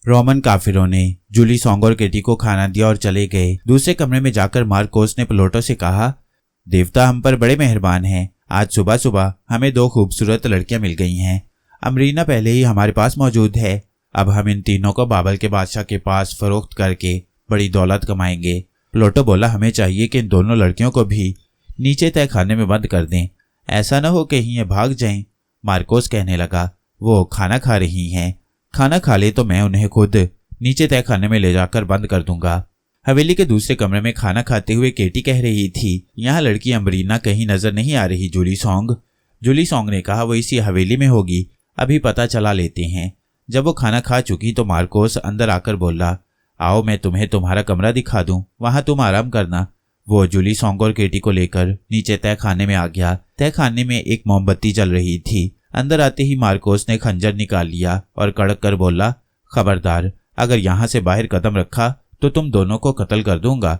Roman काफिरों ने Jully song और केटी को खाना दिया और चले गए। दूसरे कमरे में जाकर मार्कोस ने प्लोटो से कहा, देवता हम पर बड़े मेहरबान हैं। आज सुबह सुबह हमें 2 खूबसूरत लड़कियां मिल गई हैं। अमरीना पहले ही हमारे पास मौजूद है। अब हम इन तीनों को बाबल के बादशाह के पास फरोख्त करके बड़ी दौलत कमाएंगे। प्लोटो बोला, हमें चाहिए कि इन दोनों लड़कियों को भी नीचे तय खाने में बंद कर दें। ऐसा न हो कहीं ये भाग जाएं। मार्कोस कहने लगा, वो खाना खा रही हैं। खाना खा ले तो मैं उन्हें खुद नीचे तय खाने में ले जाकर बंद कर दूंगा। हवेली के दूसरे कमरे में खाना खाते हुए केटी कह रही थी, यहाँ लड़की अमरीना कहीं नजर नहीं आ रही। जूली सॉन्ग ने कहा, वो इसी हवेली में होगी, अभी पता चला लेते हैं। जब वो खाना खा चुकी तो मार्कोस अंदर आकर बोला, आओ मैं तुम्हें तुम्हारा कमरा दिखा दूं, वहां तुम आराम करना। वो जूली सॉन्ग और केटी को लेकर नीचे तय खाने में आ गया। तय खाने में एक मोमबत्ती जल रही थी। अंदर आते ही मार्कोस ने खंजर निकाल लिया और कड़क कर बोला, खबरदार, अगर यहाँ से बाहर कदम रखा तो तुम दोनों को कत्ल कर दूंगा।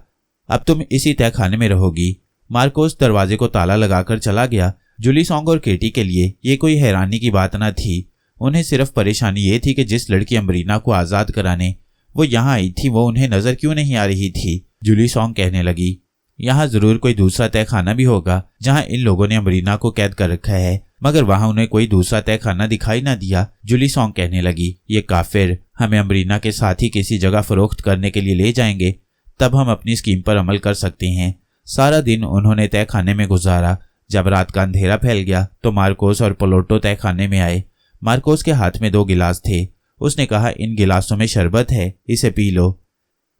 अब तुम इसी तय खाने में रहोगी। मार्कोस दरवाजे को ताला लगाकर चला गया। जूली सॉन्ग और केटी के लिए ये कोई हैरानी की बात न थी। उन्हें सिर्फ परेशानी ये थी कि जिस लड़की अमरीना को आजाद कराने वो यहाँ आई थी, वो उन्हें नजर क्यों नहीं आ रही थी। जूली सॉन्ग कहने लगी, यहाँ जरूर कोई दूसरा तय खाना भी होगा जहाँ इन लोगों ने अमरीना को कैद कर रखा है, मगर वहां उन्हें कोई दूसरा तय खाना दिखाई ना दिया। जूली सॉन्ग कहने लगी, ये काफिर हमें अमरीना के साथ ही किसी जगह फरोख्त करने के लिए ले जाएंगे, तब हम अपनी स्कीम पर अमल कर सकते हैं। सारा दिन उन्होंने तय खाने में गुजारा। जब रात का अंधेरा फैल गया तो मार्कोस और प्लोटो तय खाने में आए। मार्कोस के हाथ में 2 गिलास थे। उसने कहा, इन गिलासों में शरबत है, इसे पी लो।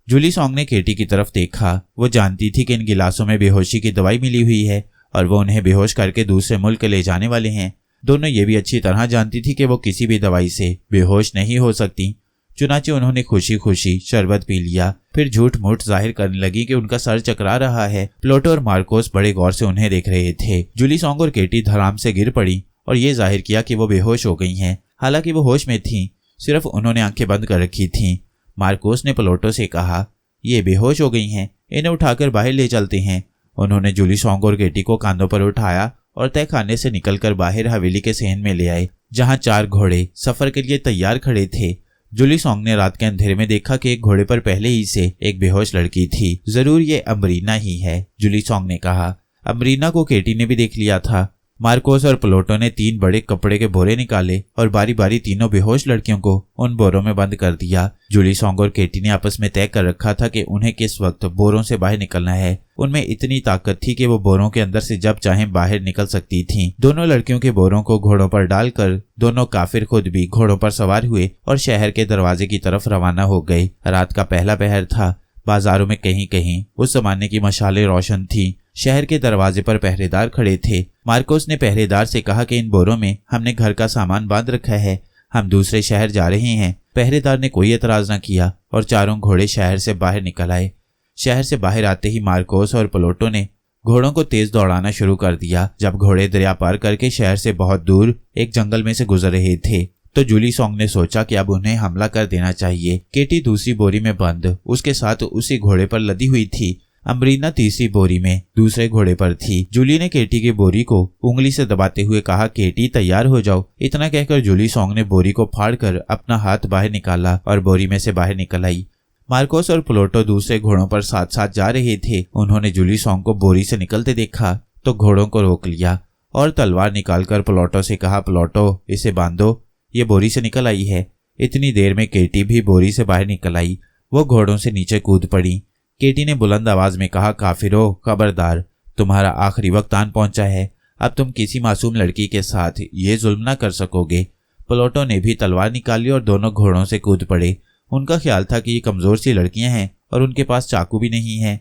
जूली सॉन्ग ने केटी की तरफ देखा। वो जानती थी कि इन गिलासों में बेहोशी की दवाई मिली हुई है और वो उन्हें बेहोश करके दूसरे मुल्क ले जाने वाले हैं। दोनों ये भी अच्छी तरह जानती थी कि वो किसी भी दवाई से बेहोश नहीं हो सकती। चुनाचे उन्होंने खुशी खुशी शरबत पी लिया। फिर झूठ मूठ जाहिर करने लगी कि उनका सर चकरा रहा है। प्लोटो और मार्कोस बड़े गौर से उन्हें देख रहे थे। जूली सॉन्ग और केटी धड़ाम से गिर पड़ी और ये जाहिर किया कि वो बेहोश हो गई हैं। हालांकि वो होश में थीं, सिर्फ उन्होंने आंखें बंद कर रखी थीं। मार्कोस ने प्लोटो से कहा, ये बेहोश हो गई हैं, इन्हें उठाकर बाहर ले चलते हैं। उन्होंने जूली सॉन्ग और केटी को कांधों पर उठाया और तय खाने से निकलकर बाहर हवेली के सहन में ले आए, जहां 4 घोड़े सफर के लिए तैयार खड़े थे। जूली सॉन्ग ने रात के अंधेरे में देखा कि एक घोड़े पर पहले ही से एक बेहोश लड़की थी। जरूर ये अमरीना ही है, जूली सॉन्ग ने कहा। अमरीना को केटी ने भी देख लिया था। मार्कोस और प्लोटो ने 3 बड़े कपड़े के बोरे निकाले और बारी बारी तीनों बेहोश लड़कियों को उन बोरों में बंद कर दिया। जूली सॉन्ग और केटी ने आपस में तय कर रखा था कि उन्हें किस वक्त बोरों से बाहर निकलना है। उनमें इतनी ताकत थी कि वो बोरों के अंदर से जब चाहें बाहर निकल सकती थीं। दोनों लड़कियों के बोरों को घोड़ों पर डालकर दोनों काफिर खुद भी घोड़ों पर सवार हुए और शहर के दरवाजे की तरफ रवाना हो गए। रात का पहला पहर था। बाजारों में कहीं कहीं उस जमाने की मशालें रोशन थी। शहर के दरवाजे पर पहरेदार खड़े थे। मार्कोस ने पहरेदार से कहा कि इन बोरों में हमने घर का सामान बांध रखा है, हम दूसरे शहर जा रहे हैं। पहरेदार ने कोई एतराज न किया और चारों घोड़े शहर से बाहर निकल आए। शहर से बाहर आते ही मार्कोस और प्लोटो ने घोड़ों को तेज दौड़ाना शुरू कर दिया। जब घोड़े दरिया पार करके शहर से बहुत दूर एक जंगल में से गुजर रहे थे तो जूली सॉन्ग ने सोचा कि अब उन्हें हमला कर देना चाहिए। केटी दूसरी बोरी में बंद उसके साथ उसी घोड़े पर लदी हुई थी। अमरीना तीसरी बोरी में दूसरे घोड़े पर थी। जूली ने केटी की बोरी को उंगली से दबाते हुए कहा, केटी तैयार हो जाओ। इतना कहकर जूली सॉन्ग ने बोरी को फाड़कर अपना हाथ बाहर निकाला और बोरी में से बाहर निकल आई। मार्कोस और प्लोटो दूसरे घोड़ों पर साथ साथ जा रहे थे। उन्होंने जूली सॉन्ग को बोरी से निकलते देखा तो घोड़ों को रोक लिया और तलवार निकालकर प्लोटो से कहा, प्लोटो इसे बांधो, ये बोरी से निकल आई है। इतनी देर में केटी भी बोरी से बाहर निकल आई। वो घोड़ों से नीचे कूद पड़ी। केटी ने बुलंद आवाज में कहा, काफिरों, खबरदार, तुम्हारा आखिरी वक्त आन पहुंचा है। अब तुम किसी मासूम लड़की के साथ ये जुल्म न कर सकोगे। प्लोटो ने भी तलवार निकाली और दोनों घोड़ों से कूद पड़े। उनका ख्याल था कि ये कमजोर सी लड़कियां हैं और उनके पास चाकू भी नहीं है,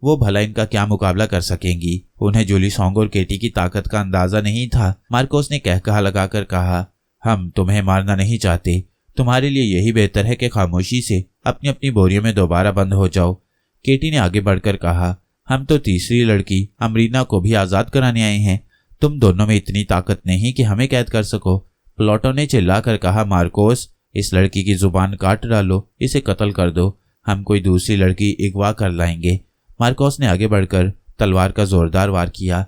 वो भला इनका क्या मुकाबला कर सकेंगी। उन्हें जूली सॉन्ग और केटी की ताकत का अंदाजा नहीं था। मार्कोस ने कहकहा लगाकर कहा, हम तुम्हें मारना नहीं चाहते, तुम्हारे लिए यही बेहतर है कि खामोशी से अपनी अपनी बोरियों में दोबारा बंद हो जाओ। केटी ने आगे बढ़कर कहा, हम तो तीसरी लड़की अमरीना को भी आजाद कराने आए हैं, तुम दोनों में इतनी ताकत नहीं कि हमें कैद कर सको। प्लोटो ने चिल्लाकर कहा, मार्कोस, इस लड़की की जुबान काट डालो, इसे कत्ल कर दो, हम कोई दूसरी लड़की अगवा कर लाएंगे। मार्कोस ने आगे बढ़कर तलवार का जोरदार वार किया।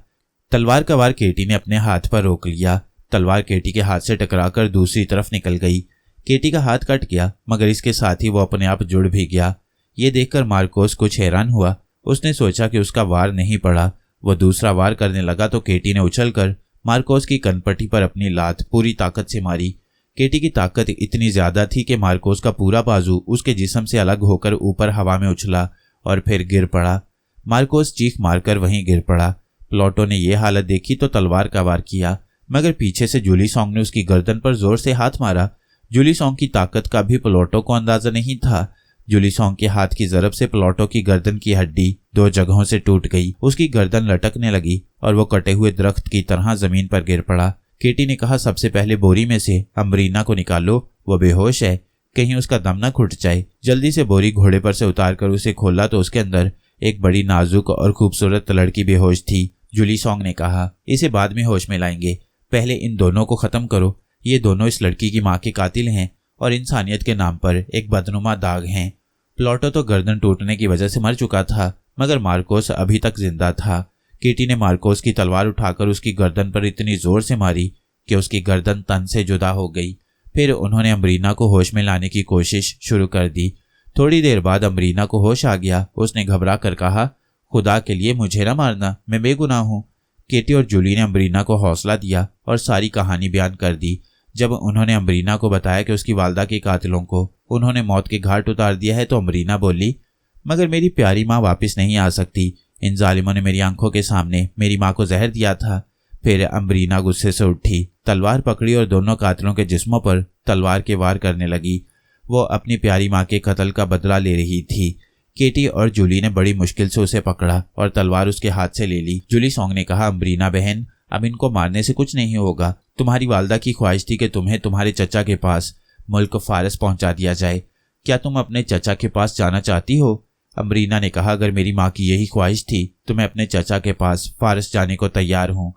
तलवार का वार केटी ने अपने हाथ पर रोक लिया। तलवार केटी के हाथ से टकराकर दूसरी तरफ निकल गई। केटी का हाथ कट गया, मगर इसके साथ ही वो अपने आप जुड़ भी गया। ये देखकर मार्कोस कुछ हैरान हुआ। उसने सोचा कि उसका वार नहीं पड़ा। वो दूसरा वार करने लगा तो केटी ने उछलकर मार्कोस की कनपट्टी पर अपनी लात पूरी ताकत से मारी। केटी की ताकत इतनी ज्यादा थी कि मार्कोस का पूरा बाजू उसके जिस्म से अलग होकर ऊपर हवा में उछला और फिर गिर पड़ा। मार्कोस चीख मारकर वहीं गिर पड़ा। प्लॉटो ने यह हालत देखी तो तलवार का वार किया, मगर पीछे से जूली सॉन्ग ने उसकी गर्दन पर जोर से हाथ मारा। जूली सॉन्ग की ताकत का भी प्लॉटो को अंदाजा नहीं था। जूली सॉन्ग के हाथ की जरब से प्लॉटो की गर्दन की हड्डी 2 जगहों से टूट गई। उसकी गर्दन लटकने लगी और वो कटे हुए दरख्त की तरह जमीन पर गिर पड़ा। केटी ने कहा, सबसे पहले बोरी में से अम्बरीना को निकालो, वो बेहोश है, कहीं उसका दम न घुट जाए। जल्दी से बोरी घोड़े पर से उतारकर उसे खोला तो उसके अंदर एक बड़ी नाजुक और खूबसूरत लड़की बेहोश थी। जूली सॉन्ग ने कहा, इसे बाद में होश में लाएंगे, पहले इन दोनों को खत्म करो। ये दोनों इस लड़की की माँ के कातिल हैं और इंसानियत के नाम पर एक बदनुमा दाग हैं। प्लॉटो तो गर्दन टूटने की वजह से मर चुका था, मगर मार्कोस अभी तक जिंदा था। केटी ने मार्कोस की तलवार उठाकर उसकी गर्दन पर इतनी जोर से मारी कि उसकी गर्दन तन से जुदा हो गई। फिर उन्होंने अम्बरीना को होश में लाने की कोशिश शुरू कर दी। थोड़ी देर बाद अम्बरीना को होश आ गया। उसने घबरा कर कहा, खुदा के लिए मुझे न मारना, मैं बेगुनाह हूँ। केटी और जूली ने अम्बरीना को हौसला दिया और सारी कहानी बयान कर दी। जब उन्होंने अम्बरीना को बताया कि उसकी वालदा के कातिलों को उन्होंने मौत के घाट उतार दिया है तो अम्बरीना बोली, मगर मेरी प्यारी माँ वापस नहीं आ सकती। इन जालिमों ने मेरी आंखों के सामने मेरी माँ को जहर दिया था। फिर अम्बरीना गुस्से से उठी, तलवार पकड़ी और दोनों कातिलों के जिस्मों पर तलवार के वार करने लगी। वो अपनी प्यारी माँ के कत्ल का बदला ले रही थी। केटी और जूली ने बड़ी मुश्किल से उसे पकड़ा और तलवार उसके हाथ से ले ली। जूली सॉन्ग ने कहा, अम्बरीना बहन, अब इनको मारने से कुछ नहीं होगा। तुम्हारी वालदा की ख्वाहिश थी कि तुम्हें तुम्हारे चचा के पास मुल्क फारस पहुंचा दिया जाए। क्या तुम अपने चचा के पास जाना चाहती हो? अम्बरीना ने कहा, अगर मेरी माँ की यही ख्वाहिश थी तो मैं अपने चचा के पास फारस जाने को तैयार हूँ।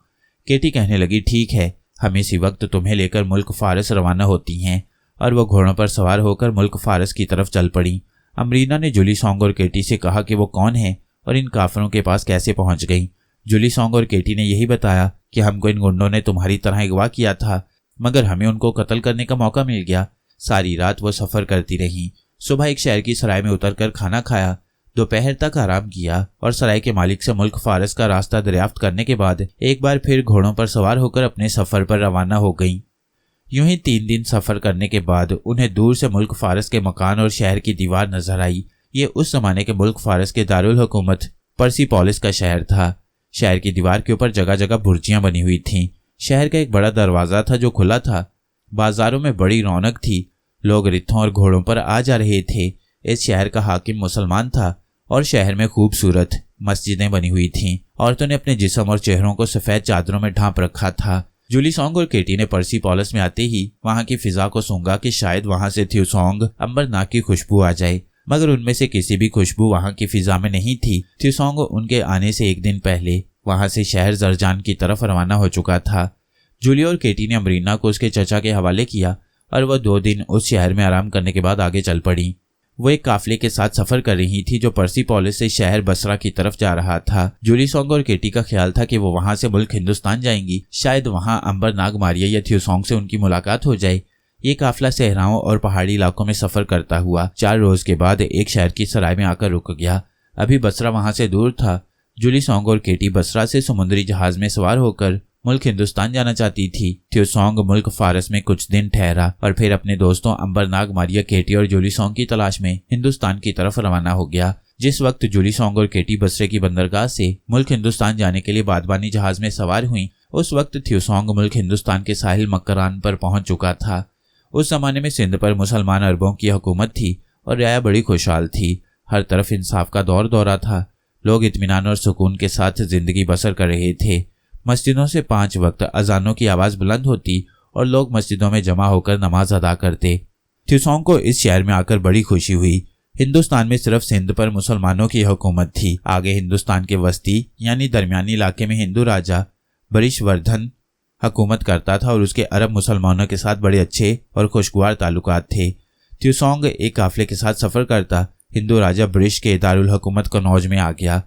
केटी कहने लगी, ठीक है, हम इसी वक्त तुम्हें लेकर मुल्क फारस रवाना होती हैं। और वो घोड़ों पर सवार होकर मुल्क फारस की तरफ चल पड़ी। अम्बरीना ने जूली सॉन्ग और केटी से कहा कि वो कौन है और इन काफिरों के पास कैसे पहुंच गई। जूली सॉन्ग और केटी ने यही बताया कि हमको इन गुंडों ने तुम्हारी तरह अगवा किया था, मगर हमें उनको कत्ल करने का मौका मिल गया। सारी रात वो सफर करती रही। सुबह एक शहर की सराय में उतरकर खाना खाया, दोपहर तक आराम किया और सराय के मालिक से मुल्क फारस का रास्ता दरियाफ्त करने के बाद एक बार फिर घोड़ों पर सवार होकर अपने सफर पर रवाना हो गईं। यूं ही 3 दिन सफर करने के बाद उन्हें दूर से मुल्क फारस के मकान और शहर की दीवार नजर आई। ये उस जमाने के मुल्क फारस के दारुल हुकूमत पर्सिपोलिस का शहर था। शहर की दीवार के ऊपर जगह जगह बुर्जियां बनी हुई थीं। शहर का एक बड़ा दरवाजा था जो खुला था। बाजारों में बड़ी रौनक थी। लोग रित्थों और घोड़ों पर आ जा रहे थे। इस शहर का हाकिम मुसलमान था और शहर में खूबसूरत मस्जिदें बनी हुई थीं। औरतों ने अपने जिस्म और चेहरों को सफेद चादरों में ढांप रखा था। जूली सॉन्ग और केटी ने पर्सिपोलिस में आते ही वहां की फिजा को सूंघा कि शायद वहां से थ्यूसॉन्ग अंबरनाक की खुशबू आ जाए, मगर उनमें से किसी भी खुशबू वहां की फिजा में नहीं थी। थ्यूसॉन्ग उनके आने से एक दिन पहले वहां से शहर जरजान की तरफ रवाना हो चुका था। जूली और केटी ने अम्बरीना को उसके चचा के हवाले किया और वह 2 दिन उस शहर में आराम करने के बाद आगे चल पड़ी। वो एक काफिले के साथ सफर कर रही थी जो पर्सिपोलिस से शहर बसरा की तरफ जा रहा था। जूली सॉन्ग और केटी का ख्याल था कि वो वहां से मुल्क हिंदुस्तान जाएंगी। शायद वहां अंबरनाग मारिया या थ्यूसॉन्ग से उनकी मुलाकात हो जाए। ये काफिला सहराओं और पहाड़ी इलाकों में सफर करता हुआ 4 रोज के बाद एक शहर की सराय में आकर रुक गया। अभी बसरा वहां से दूर था। जूली सॉन्ग और केटी बसरा से समुद्री जहाज में सवार होकर मुल्क हिंदुस्तान जाना चाहती थी। थ्यूसॉन्ग मुल्क फारस में कुछ दिन ठहरा और फिर अपने दोस्तों अंबरनाग मारिया, केटी और जूली सॉन्ग की तलाश में हिंदुस्तान की तरफ रवाना हो गया। जिस वक्त जूली सॉन्ग और केटी बसरे की बंदरगाह से मुल्क हिंदुस्तान जाने के लिए बादबानी जहाज में सवार हुई, उस वक्त थ्यूसॉन्ग मुल्क हिंदुस्तान के साहिल मकरान पर पहुंच चुका था। उस जमाने में सिंध पर मुसलमान अरबों की हुकूमत थी और रियाया बड़ी खुशहाल थी। हर तरफ इंसाफ का दौर दौरा था। लोग इत्मीनान और सुकून के साथ जिंदगी बसर कर रहे थे। मस्जिदों से 5 वक्त अजानों की आवाज बुलंद होती और लोग मस्जिदों में जमा होकर नमाज अदा करते। थ्यूसॉन्ग को इस शहर में आकर बड़ी खुशी हुई। हिंदुस्तान में सिर्फ सिंध पर मुसलमानों की हुकूमत थी। आगे हिंदुस्तान के वस्ती यानी दरमियानी इलाके में हिंदू राजा बरिशवर्धन हुकूमत करता था और उसके अरब मुसलमानों के साथ बड़े अच्छे और खुशगवार ताल्लुकात थे। थ्यूसॉन्ग एक काफिले के साथ सफर करता हिंदू राजा ब्रिश के दारुल हुकूमत कनौज में आ गया,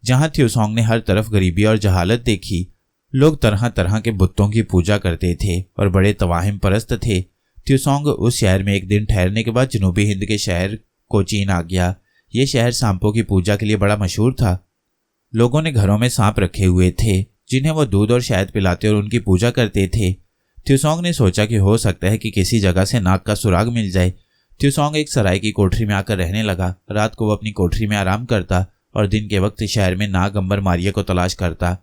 जहां थ्यूसॉन्ग ने हर तरफ गरीबी और जहालत देखी। लोग तरह तरह के बुतों की पूजा करते थे और बड़े तवाहिम परस्त थे। त्युसोंग उस शहर में एक दिन ठहरने के बाद जनूबी हिंद के शहर कोचीन आ गया। ये शहर सांपों की पूजा के लिए बड़ा मशहूर था। लोगों ने घरों में सांप रखे हुए थे जिन्हें वो दूध और शहद पिलाते और उनकी पूजा करते थे। त्युसोंग ने सोचा कि हो सकता है कि किसी जगह से नाग का सुराग मिल जाए। त्युसोंग एक सराय की कोठरी में आकर रहने लगा। रात को वो अपनी कोठरी में आराम करता और दिन के वक्त शहर में नाग अंबर मारिया को तलाश करता,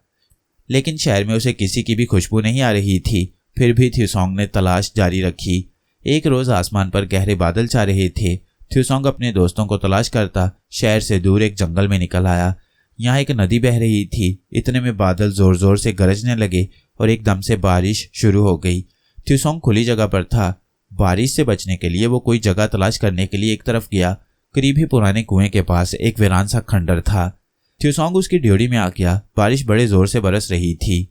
लेकिन शहर में उसे किसी की भी खुशबू नहीं आ रही थी। फिर भी त्युसोंग ने तलाश जारी रखी। एक रोज आसमान पर गहरे बादल छा रहे थे। त्युसोंग अपने दोस्तों को तलाश करता शहर से दूर एक जंगल में निकल आया। यहाँ एक नदी बह रही थी। इतने में बादल जोर जोर से गरजने लगे और एकदम से बारिश शुरू हो गई। त्युसोंग खुली जगह पर था। बारिश से बचने के लिए वो कोई जगह तलाश करने के लिए एक तरफ गया। करीब ही पुराने कुएं के पास एक वीरान सा खंडर था। त्युसोंग उसकी ड्योढ़ी में आ गया। बारिश बड़े जोर से बरस रही थी।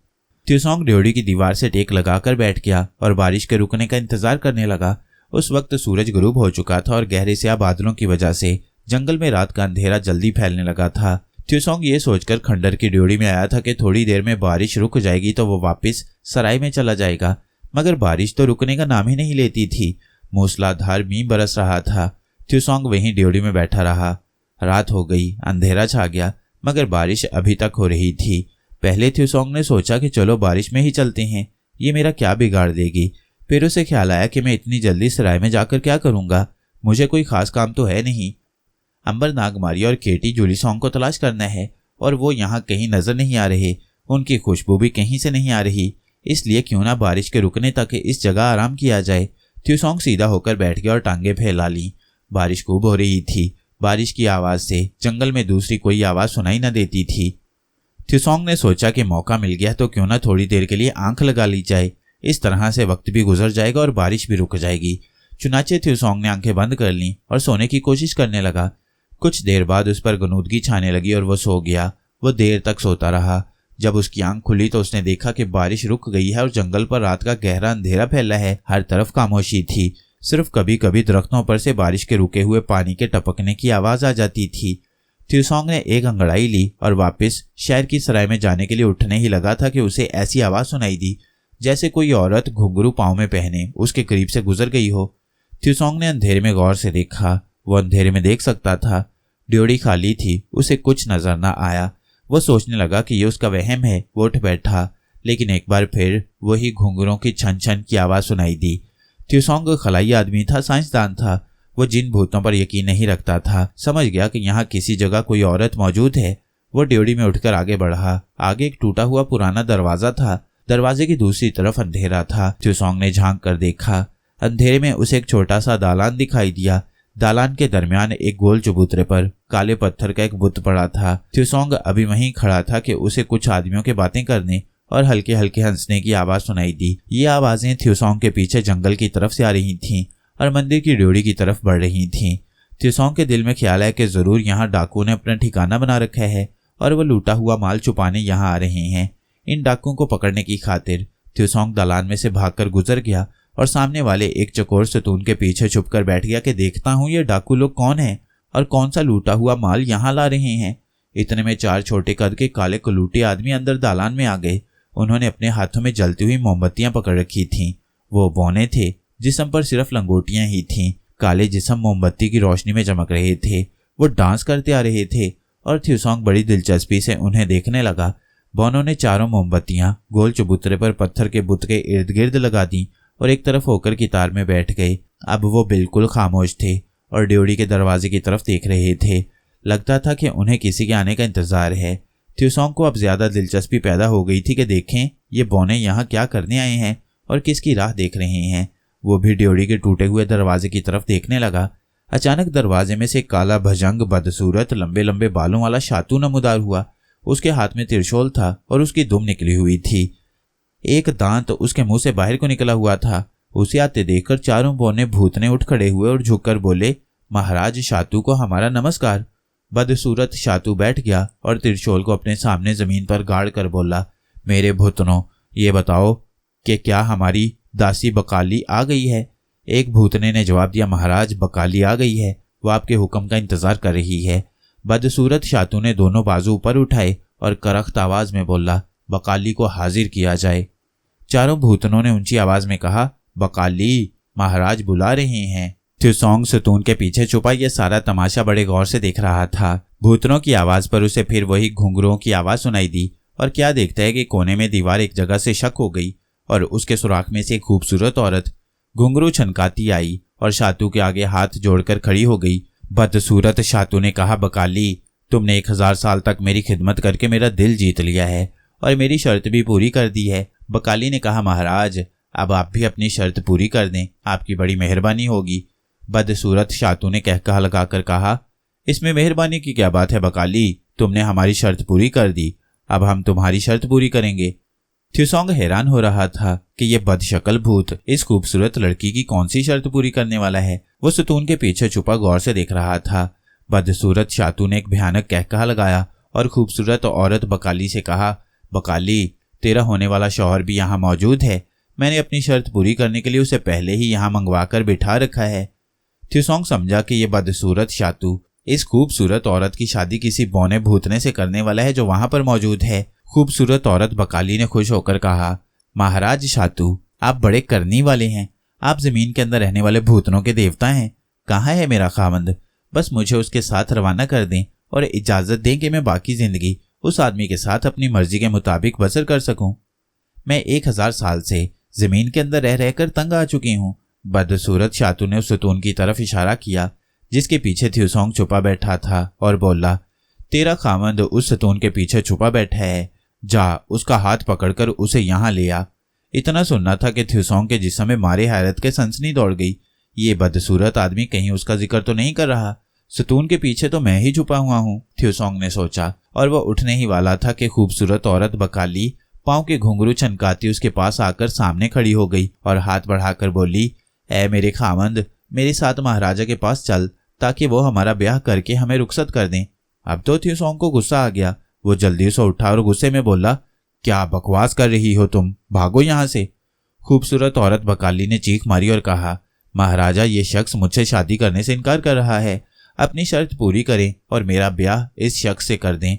त्युसोंग ड्योढ़ी की दीवार से टेक लगाकर बैठ गया और बारिश के रुकने का इंतजार करने लगा। उस वक्त सूरज गुरूब हो चुका था और गहरे स्याह बादलों की वजह से जंगल में रात का अंधेरा जल्दी फैलने लगा था। त्युसोंग ये सोचकर खंडर की ड्योढ़ी में आया था कि थोड़ी देर में बारिश रुक जाएगी तो वो वापस सराय में चला जाएगा, मगर बारिश तो रुकने का नाम ही नहीं लेती थी। मूसलाधार मींह बरस रहा था। त्युसोंग वहीं ड्योढ़ी में बैठा रहा। रात हो गई, अंधेरा छा गया, मगर बारिश अभी तक हो रही थी। पहले त्युसोंग ने सोचा कि चलो बारिश में ही चलते हैं, ये मेरा क्या बिगाड़ देगी। फिर उसे ख्याल आया कि मैं इतनी जल्दी सराय में जाकर क्या करूंगा, मुझे कोई खास काम तो है नहीं। अंबर नागमारी और केटी जुलीसोंग को तलाश करना है और वो यहाँ कहीं नजर नहीं आ रहे। उनकी खुशबू भी कहीं से नहीं आ रही, इसलिए क्यों ना बारिश के रुकने तक इस जगह आराम किया जाए। त्युसोंग सीधा होकर बैठ गया और टांगे फैला ली। बारिश खूब हो रही थी। बारिश की आवाज से जंगल में दूसरी कोई आवाज सुनाई न देती थी। त्युसोंग ने सोचा कि मौका मिल गया तो क्यों ना थोड़ी देर के लिए आंख लगा ली जाए। इस तरह से वक्त भी गुजर जाएगा और बारिश भी रुक जाएगी। चुनाचे त्युसोंग ने आंखें बंद कर लीं और सोने की कोशिश करने लगा। कुछ देर बाद उस पर गनूदगी छाने लगी और वो सो गया। वो देर तक सोता रहा। जब उसकी आंख खुली तो उसने देखा कि बारिश रुक गई है और जंगल पर रात का गहरा अंधेरा फैला है। हर तरफ खामोशी थी। सिर्फ कभी कभी दरख्तों पर से बारिश के रुके हुए पानी के टपकने की आवाज आ जाती थी। त्युसोंग ने एक अंगड़ाई ली और वापस शहर की सराय में जाने के लिए उठने ही लगा था कि उसे ऐसी आवाज सुनाई दी जैसे कोई औरत घुंघरू पांव में पहने उसके करीब से गुजर गई हो। त्युसोंग ने अंधेरे में गौर से देखा। वो अंधेरे में देख सकता था। ड्योढ़ी खाली थी। उसे कुछ नजर न आया। वो सोचने लगा कि ये उसका वहम है। वो उठ बैठा, लेकिन एक बार फिर वही घुंघरों की छन छन की आवाज सुनाई दी। त्युसोंग खलाई आदमी था, साइंसदान था। वो जिन भूतों पर यकीन नहीं रखता था। समझ गया कि यहाँ किसी जगह कोई औरत मौजूद है। वो ड्योढ़ी में उठकर आगे बढ़ा। आगे एक टूटा हुआ पुराना दरवाजा था। दरवाजे की दूसरी तरफ अंधेरा था। त्युसोंग ने झांक कर देखा। अंधेरे में उसे एक छोटा सा दालान दिखाई दिया। दालान के दरमियान एक गोल चबूतरे पर काले पत्थर का एक बुत पड़ा था। त्युसोंग अभी वहीं खड़ा था कि उसे कुछ आदमियों के बातें करने और हल्के हल्के हंसने की आवाज सुनाई दी। ये आवाजें त्युसोंग के पीछे जंगल की तरफ से आ रही थीं और मंदिर की ड्योढ़ी की तरफ बढ़ रही थीं। त्युसोंग के दिल में ख्याल है कि जरूर यहाँ डाकुओं ने अपना ठिकाना बना रखा है और वो लूटा हुआ माल छुपाने यहाँ आ रहे हैं। इन डाकुओं को पकड़ने की खातिर त्युसोंग दालान में से भागकर गुजर गया और सामने वाले एक चकोर सतून के पीछे छुपकर बैठ गया कि देखता हूँ ये डाकू लोग कौन हैं और कौन सा लूटा हुआ माल यहाँ ला रहे हैं। इतने में 4 छोटे कद के काले कलूटी आदमी अंदर दालान में आ गए। उन्होंने अपने हाथों में जलती हुई मोमबत्तियां पकड़ रखी थीं। वो बौने थे, जिस्म पर सिर्फ लंगोटियां ही थीं। काले जिस्म मोमबत्ती की रोशनी में चमक रहे थे। वो डांस करते आ रहे थे और त्युसोंग बड़ी दिलचस्पी से उन्हें देखने लगा। बौनों ने चारों मोमबत्तियां गोल चबूतरे पर पत्थर के बुत के इर्द गिर्द लगा दी और एक तरफ होकर कितार में बैठ गए। अब वो बिल्कुल खामोश थे और ड्योढ़ी के दरवाजे की तरफ देख रहे थे। लगता था कि उन्हें किसी के आने का इंतजार है। त्युसोंग को अब ज्यादा दिलचस्पी पैदा हो गई थी कि देखें ये बौने यहाँ क्या करने आए हैं और किसकी राह देख रहे हैं। वो भी ड्योढ़ी के टूटे हुए दरवाजे की तरफ देखने लगा। अचानक दरवाजे में से काला भजंग बदसूरत लंबे लंबे बालों वाला शातू नमूदार हुआ। उसके हाथ में त्रिशूल था और उसकी दुम निकली हुई थी। एक दांत उसके मुंह से बाहर को निकला हुआ था। उसे आते देखकर चारों बौने भूतने उठ खड़े हुए और झुककर बोले, महाराज शातू को हमारा नमस्कार। बदसूरत शातू बैठ गया और त्रिशूल को अपने सामने जमीन पर गाड़ कर बोला, मेरे भूतनों, ये बताओ कि क्या हमारी दासी बकाली आ गई है। एक भूतने ने जवाब दिया, महाराज बकाली आ गई है, वो आपके हुक्म का इंतजार कर रही है। बदसूरत शातू ने दोनों बाजू ऊपर उठाए और करख्त आवाज में बोला, बकाली को हाजिर किया जाए। चारों भूतनों ने ऊंची आवाज में कहा, बकाली महाराज बुला रहे हैं। त्सोंग सतून के पीछे छुपा यह सारा तमाशा बड़े गौर से देख रहा था। भूतनों की आवाज पर उसे फिर वही घुंघरुओं की आवाज सुनाई दी और क्या देखता है कि कोने में दीवार एक जगह से शक हो गई और उसके सुराख में से एक खूबसूरत औरत घुंघरू छनकाती आई और शातू के आगे हाथ जोड़कर खड़ी हो गई। बदसूरत शातू ने कहा, बकाली, तुमने 1000 साल तक मेरी खिदमत करके मेरा दिल जीत लिया है और मेरी शर्त भी पूरी कर दी है। बकाली ने कहा, महाराज, अब आप भी अपनी शर्त पूरी कर दें, आपकी बड़ी मेहरबानी होगी। बदसूरत शातू ने कहका लगाकर कहा, इसमें मेहरबानी की क्या बात है बकाली, तुमने हमारी शर्त पूरी कर दी, अब हम तुम्हारी शर्त पूरी करेंगे। त्सोंग हैरान हो रहा था कि यह बदशक्ल भूत इस खूबसूरत लड़की की कौन सी शर्त पूरी करने वाला है। वो सतून के पीछे छुपा गौर से देख रहा था। बदसूरत शातू ने एक भयानक कहका लगाया और खूबसूरत औरत बकाली से कहा, बकाली, तेरा होने वाला शौहर भी यहाँ मौजूद है। मैंने अपनी शर्त पूरी करने के लिए उसे पहले ही यहाँ मंगवाकर बिठा रखा है। त्सोंग समझा कि यह बदसूरत शातू इस खूबसूरत औरत की शादी किसी बौने भूतने से करने वाला है जो वहां पर मौजूद है। खूबसूरत औरत बकाली ने खुश होकर कहा, महाराज शातू, आप बड़े करनी वाले हैं। आप जमीन के अंदर रहने वाले भूतनों के देवता हैं। कहाँ है मेरा खामंद? बस मुझे उसके साथ रवाना कर दें और इजाजत दें कि मैं बाकी जिंदगी उस आदमी के साथ अपनी मर्जी के मुताबिक बसर कर सकूं। मैं 1000 साल से जमीन के अंदर रह रहकर तंग आ चुकी हूँ। बदसूरत शातू ने उस सतून की तरफ इशारा किया जिसके पीछे त्सोंग छुपा बैठा था और बोला, तेरा खामंद उस सतून के पीछे छुपा बैठा है, जा उसका हाथ पकड़कर उसे यहाँ ले आ। इतना सुनना था कि त्सोंग के जिस्म में मारे हैरत के सनसनी दौड़ गई। ये बदसूरत आदमी कहीं उसका जिक्र तो नहीं कर रहा। सतून के पीछे तो मैं ही छुपा हुआ हूँ, त्सोंग ने सोचा और वह उठने ही वाला था कि खूबसूरत औरत बकाली पांव के घुंघरू छनकाती उसके पास आकर सामने खड़ी हो गई और हाथ बढ़ाकर बोली, ऐ मेरे खामंद, मेरे साथ महाराजा के पास चल ताकि वो हमारा ब्याह करके हमें रुखसत कर दें। अब तो त्सोंग को गुस्सा आ गया। वो जल्दी से उठा और गुस्से में बोला, क्या बकवास कर रही हो तुम, भागो यहाँ से। खूबसूरत औरत बकाली ने चीख मारी और कहा, महाराजा, ये शख्स मुझसे शादी करने से इनकार कर रहा है। अपनी शर्त पूरी करें और मेरा ब्याह इस शख्स से कर दें।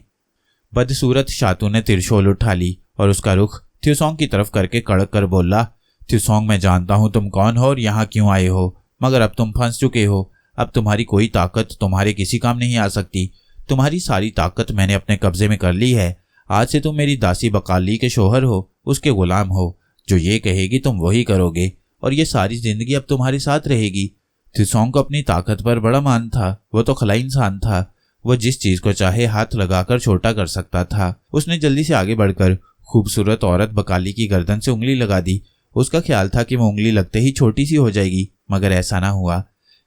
बदसूरत शातू ने त्रिशूल उठा ली और उसका रुख त्सोंग की तरफ करके कड़क कर बोला, त्सोंग, मैं जानता हूं तुम कौन हो और यहाँ क्यों आए हो, मगर अब तुम फंस चुके हो। अब तुम्हारी कोई ताकत तुम्हारे किसी काम नहीं आ सकती। तुम्हारी सारी ताकत मैंने अपने कब्जे में कर ली है। आज से तुम मेरी दासी बकाली के शोहर हो, उसके गुलाम हो। जो ये कहेगी तुम वही करोगे और ये सारी जिंदगी अब तुम्हारे साथ रहेगी। त्सोंग को अपनी ताकत पर बड़ा मान था। वो तो खला इंसान था। वह जिस चीज को चाहे हाथ लगाकर छोटा कर सकता था। उसने जल्दी से आगे बढ़कर खूबसूरत औरत बकाली की गर्दन से उंगली लगा दी। उसका ख्याल था कि वो उंगली लगते ही छोटी सी हो जाएगी, मगर ऐसा ना हुआ।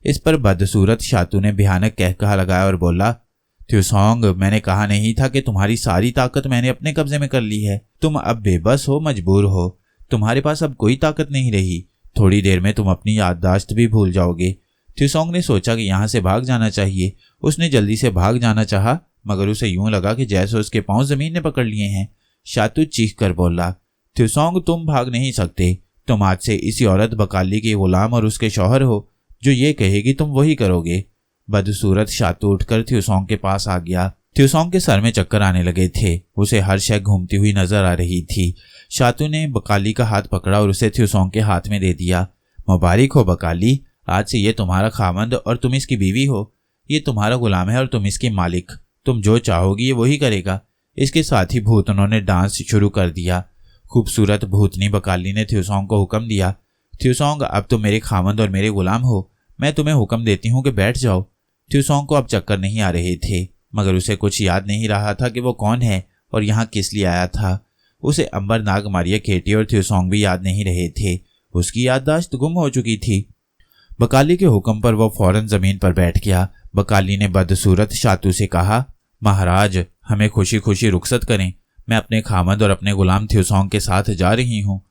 इस पर बदसूरत शातू ने भयानक कहका लगाया और बोला, त्सोंग, मैंने कहा नहीं था कि तुम्हारी सारी ताकत मैंने अपने कब्जे में कर ली है। तुम अब बेबस हो, मजबूर हो। तुम्हारे पास अब कोई ताकत नहीं रही। थोड़ी देर में तुम अपनी याददाश्त भी भूल जाओगे। त्सोंग ने सोचा कि यहाँ से भाग जाना चाहिए। उसने जल्दी से भाग जाना चाहा, मगर उसे यूं लगा कि जैसे उसके पांव जमीन ने पकड़ लिए हैं। शातू चीख कर बोला, त्सोंग, तुम भाग नहीं सकते। तुम आज से इसी औरत बकाली के गुलाम और उसके शौहर हो। जो ये कहेगी तुम वही करोगे। बदसूरत शातू उठकर त्सोंग के पास आ गया। त्सोंग के सर में चक्कर आने लगे थे। उसे हर शय घूमती हुई नजर आ रही थी। शातू ने बकाली का हाथ पकड़ा और उसे त्सोंग के हाथ में दे दिया। मुबारक हो बकाली, आज से ये तुम्हारा खामंद और तुम इसकी बीवी हो। ये तुम्हारा गुलाम है और तुम इसकी मालिक। तुम जो चाहोगी ये वही करेगा। इसके साथ ही भूतनों ने डांस शुरू कर दिया। खूबसूरत भूतनी बकाली ने त्सोंग को हुक्म दिया, त्सोंग, अब तुम मेरे खामंद और मेरे गुलाम हो। मैं तुम्हें हुक्म देती हूँ कि बैठ जाओ। त्सोंग को अब चक्कर नहीं आ रहे थे, मगर उसे कुछ याद नहीं रहा था कि वो कौन है और यहाँ किस लिए आया था। उसे अंबर नाग, मारिया खेटी और त्सोंग भी याद नहीं रहे थे। उसकी याददाश्त गुम हो चुकी थी। बकाली के हुक्म पर वो फौरन जमीन पर बैठ गया। बकाली ने बदसूरत शातू से कहा, महाराज, हमें खुशी खुशी रुखसत करें। मैं अपने खामद और अपने गुलाम त्सोंग के साथ जा रही हूँ।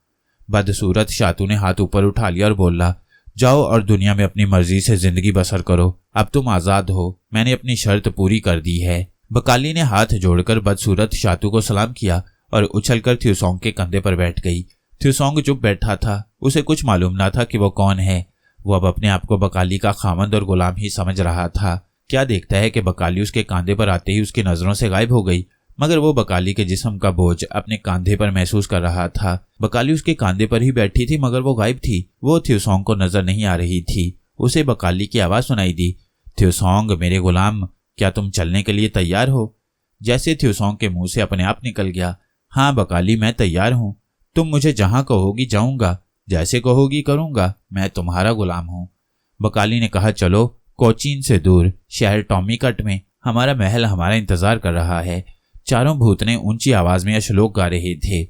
बदसूरत शातू ने हाथ ऊपर उठा लिया और बोला, जाओ और दुनिया में अपनी मर्जी से जिंदगी बसर करो। अब तुम आजाद हो। मैंने अपनी शर्त पूरी कर दी है। बकाली ने हाथ जोड़कर बदसूरत शातू को सलाम किया और उछलकर त्सोंग के कंधे पर बैठ गई। त्सोंग चुप बैठा था। उसे कुछ मालूम ना था कि वो कौन है। वो अब अपने आप को बकाली का खामंद और गुलाम ही समझ रहा था। क्या देखता है कि बकाली उसके कांधे पर आते ही उसकी नजरों से गायब हो गई। मगर वो बकाली के जिस्म का बोझ अपने कंधे पर महसूस कर रहा था। बकाली उसके कंधे पर ही बैठी थी मगर वो गायब थी। वो थ्योसोंग को नजर नहीं आ रही थी। उसे बकाली की आवाज सुनाई दी, थ्योसोंग मेरे गुलाम, क्या तुम चलने के लिए तैयार हो? जैसे थ्योसोंग के मुंह से अपने आप निकल गया, हाँ बकाली, मैं तैयार हूँ। तुम मुझे जहां कहोगी जाऊंगा, जैसे कहोगी करूंगा, मैं तुम्हारा गुलाम हूँ। बकाली ने कहा, चलो कोचीन से दूर शहर टॉमीकट में हमारा महल हमारा इंतजार कर रहा है। चारों भूतने ऊंची आवाज में श्लोक गा रहे थे।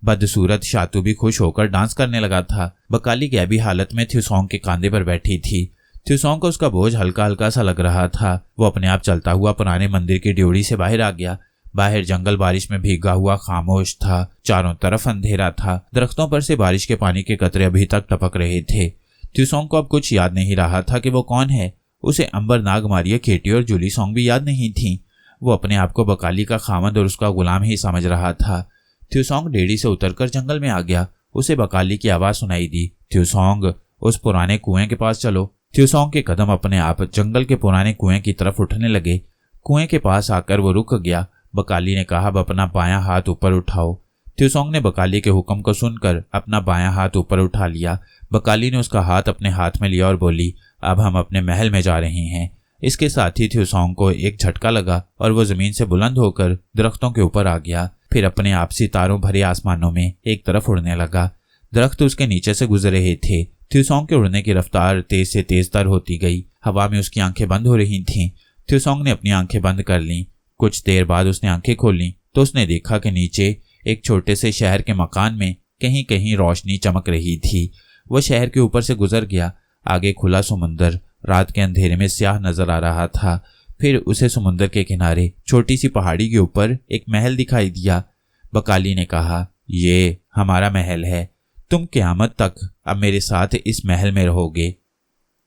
बदसूरत शातू भी खुश होकर डांस करने लगा था। बकाली गैबी हालत में थ्योसोंग के कांधे पर बैठी थी। थ्योसोंग को उसका बोझ हल्का हल्का सा लग रहा था। वो अपने आप चलता हुआ पुराने मंदिर की ड्योढ़ी से बाहर आ गया। बाहर जंगल बारिश में भीगा हुआ खामोश था। चारों तरफ अंधेरा था। दरख्तों पर से बारिश के पानी के कतरे अभी तक टपक रहे थे। थ्योसोंग को अब कुछ याद नहीं रहा था कि वो कौन है। उसे अंबर, नागमारिया, केटी और जूली सोंग भी याद नहीं थी। वो अपने आप को बकाली का खामद और उसका गुलाम ही समझ रहा था। थ्योसोंग डेढ़ी से उतरकर जंगल में आ गया। उसे बकाली की आवाज सुनाई दी, थ्योसोंग उस पुराने कुएं के पास चलो। थ्योसोंग के कदम अपने आप जंगल के पुराने कुएं की तरफ उठने लगे। कुएं के पास आकर वो रुक गया। बकाली ने कहा, अब अपना बायां हाथ ऊपर उठाओ। थ्योसोंग ने बकाली के हुक्म को सुनकर अपना बायां हाथ ऊपर उठा लिया। बकाली ने उसका हाथ अपने हाथ में लिया और बोली, अब हम अपने महल में जा रहे हैं। इसके साथ ही थ्योसोंग को एक झटका लगा और वो जमीन से बुलंद होकर दरख्तों के ऊपर आ गया। फिर अपने आप सितारों भरे आसमानों में एक तरफ उड़ने लगा। दरख्त उसके नीचे से गुजर रहे थे। थ्योसोंग के उड़ने की रफ्तार तेज से तेज तर होती गई। हवा में उसकी आंखें बंद हो रही थीं। थ्योसोंग ने अपनी आंखें बंद कर लीं। कुछ देर बाद उसने आंखें खोलीं तो उसने देखा कि नीचे एक छोटे से शहर के मकान में कहीं कहीं रोशनी चमक रही थी। वह शहर के ऊपर से गुजर गया। आगे खुला समुंदर रात के अंधेरे में स्याह नजर आ रहा था। फिर उसे समुंदर के किनारे छोटी सी पहाड़ी के ऊपर एक महल दिखाई दिया। बकाली ने कहा, ये हमारा महल है। तुम क़यामत तक अब मेरे साथ इस महल में रहोगे।